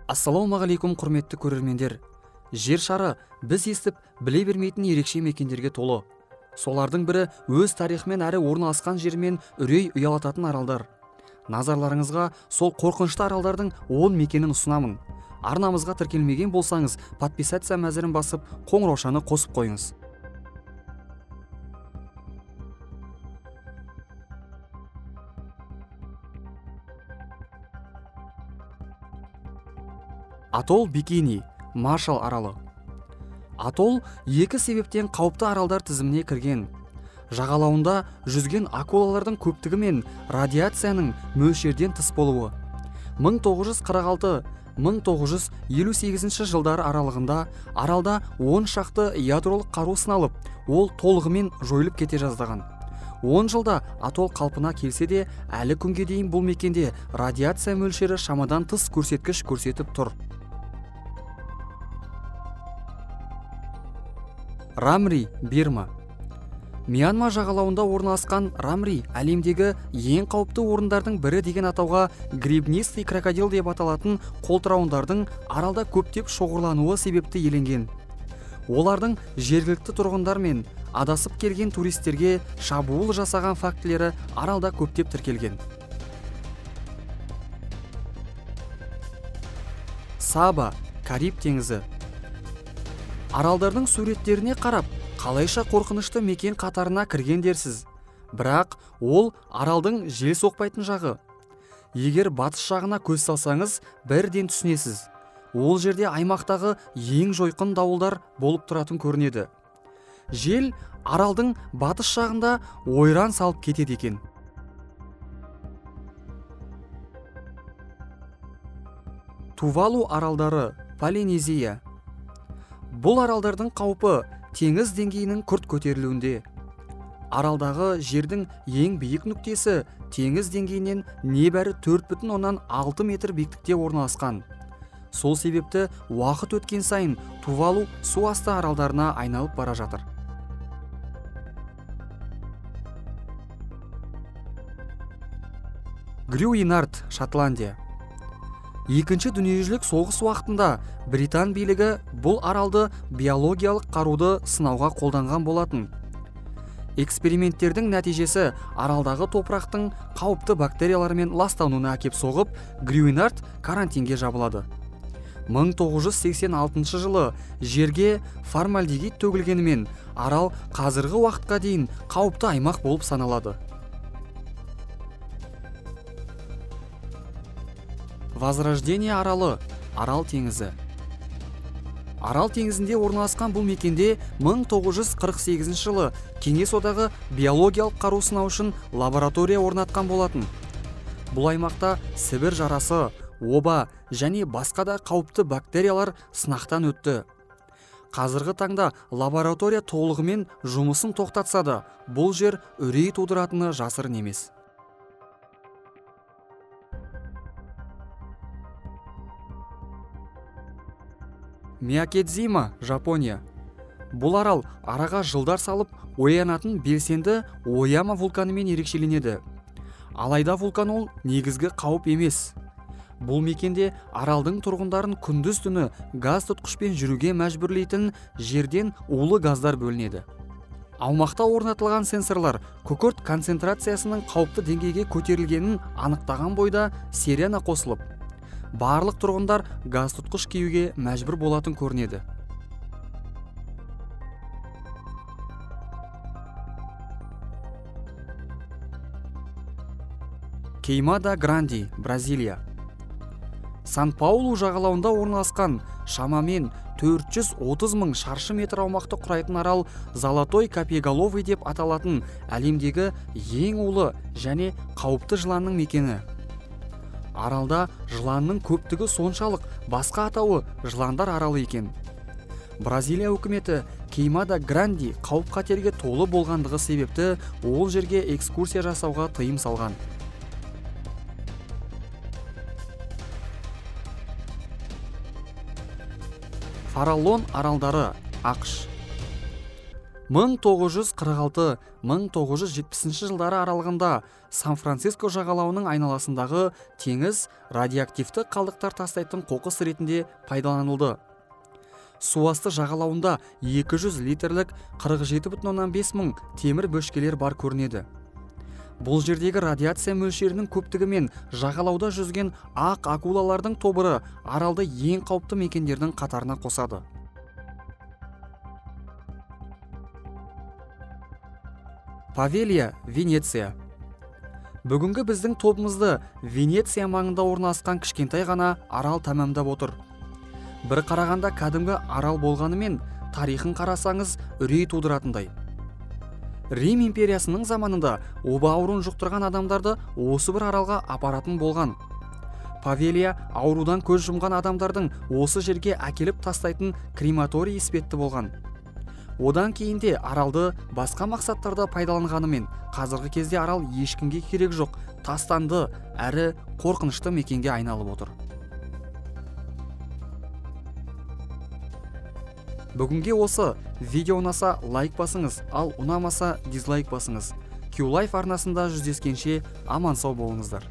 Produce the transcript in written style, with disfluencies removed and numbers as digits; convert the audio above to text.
Ассалаумағалейкум құрметті көрермендер. Жер шары біз естіп біле бермейтін ерекше мекендерге толы. Солардың бірі өз тарихымен әрі орналасқан жермен үрей ұялататын аралдар. Назарларыңызға сол қорқынышты аралдардың 10 мекенін ұсынамын. Арнамызға тіркелмеген болсаңыз, подписаться мәзірін басып, қоңыраушаны қосып қойыңыз. Атолл Бикини, Маршалл аралы. Атолл екі себептен қауіпті аралдар тізіміне кірген. Жағалауында жүзген акулалардың көптігі мен радиацияның мөлшерден тыс болуы. 1946-1958 жылдар аралығында аралда 10 шақты ядролық қару сыналып, ол толығымен жойылып кете жаздаған. 10 жылда атолл қалпына келсе де, әлі күнге дейін бұл мекенде радиация мөлшері шамадан тыс көрсеткіш көрсетіп тұр. Рамри, Бирма. Мьянма жағалауында орналасқан Рамри әлемдегі ең қауіпті орындардың бірі деген атауға гребнистый крокодил деп аталатын қолтырауындардың аралда көптеп шоғырлануы себепті еленген. Олардың жергілікті тұрғындар мен адасып келген туристерге шабуыл жасаған фактілері аралда көптеп тіркелген. Саба, Кариб теңізі. Аралдардың суреттеріне қарап, қалайша қорқынышты мекен қатарына кіргендерсіз. Бірақ ол аралдың жел соқпайтын жағы. Егер батыс жағына көз салсаңыз, бірден түсінесіз. Ол жерде аймақтағы ең жойқын дауылдар болып тұратын көрінеді. Жел аралдың батыс жағында ойран салып кетеді екен. Тувалу аралдары, Полинезия. Бұл аралдардың қаупі теңіз деңгейінің күрт көтерілуінде. Аралдағы жердің ең биік нүктесі теңіз деңгейінен небәрі 4,6 метр биіктікте орналасқан. Сол себепті уақыт өткен сайын Тувалу су асты аралдарына айналып бара жатыр. Грюинард, Шотландия. Екінші дүниежүзілік соғыс уақытында Британ билігі бұл аралды биологиялық қаруды сынауға қолданған болатын. Эксперименттердің нәтижесі аралдағы топырақтың қауіпті бактериялармен ластануына әкеп соғып, Грюинард карантинге жабылады. 1986 жылы жерге формальдегид төгілгенімен арал қазіргі уақытқа дейін қауіпті аймақ болып саналады. Возрождение аралы, Арал теңізі. Арал теңізінде орналасқан бұл мекенде 1948 жылы Кеңес одағы биологиялық қару сынау үшін лаборатория орнатқан болатын. Бұл аймақта Сібір жарасы, оба және басқа да қауіпті бактериялар сынақтан өтті. Қазіргі таңда лаборатория толығымен жұмысын тоқтатса да, бұл жер үрей тудыратыны жасырын емес. Миякедзима, Жапония. Бұл арал араға жылдар салып оянатын белсенді Ояма вулканымен ерекшеленеді. Алайда вулкан ол негізгі қауіп емес. Бұл мекенде аралдың тұрғындарын күндіз түні газ тұтқышпен жүруге мәжбүрлейтін жерден улы газдар бөлінеді. Аумақта орнатылған сенсорлар күкірт концентрациясының қауіпті деңгейге көтерілгенін анықтаған бойда сирена қосылып, барлық тұрғындар газ тұтқыш киюге мәжбүр болатын көрінеді. Кеймада Гранди, Бразилия. Сан-Паулу жағалауында орналасқан шамамен 430 мың шаршы метр аумақты құрайтын арал Золотой Копьеголовый деп аталатын әлемдегі ең улы және қауіпті жыланның мекені. Аралда жыланның көптігі соншалық, басқа атауы жыландар аралы екен. Бразилия үкіметі Кеймада Гранди қауіп қатерге толы болғандығы себепті ол жерге экскурсия жасауға тыйым салған. Фараллон аралдары, ақш. 1946-1958 1970 жылдары аралығында Сан-Франциско жағалауының айналасындағы теңіз радиоактивті қалдықтар тастайтын қоқыс ретінде пайдаланылды. Суасты жағалауында 200 литрлік 47,5 мың темір бөшкелер бар көрінеді. Бұл жердегі радиация мөлшерінің көптігі мен жағалауда жүзген ақ акулалардың тобыры аралды ең қауіпті мекендердің қатарына қосады. Павелия, Венеция. Бүгінгі біздің тобымызды Венеция маңында орналасқан кішкентай ғана арал тәмамдап отыр. Бір қарағанда кәдімгі арал болғанымен, тарихын қарасаңыз үрей тудыратындай. Рим империясының заманында оба ауруын жұқтырған адамдарды осы бір аралға апаратын болған. Павелия аурудан көз жұмған адамдардың осы жерге әкеліп тастайтын крематорий іспетті болған. Одан кейін де аралды басқа мақсаттарда пайдаланғанымен, қазіргі кезде арал ешкімге керек жоқ, тастанды әрі қорқынышты мекенге айналып отыр. Бүгінге осы. Видео ұнаса лайк басыңыз, ал ұнамаса дизлайк басыңыз. Q-Life арнасында жүздескенше аман сау болыңыздар.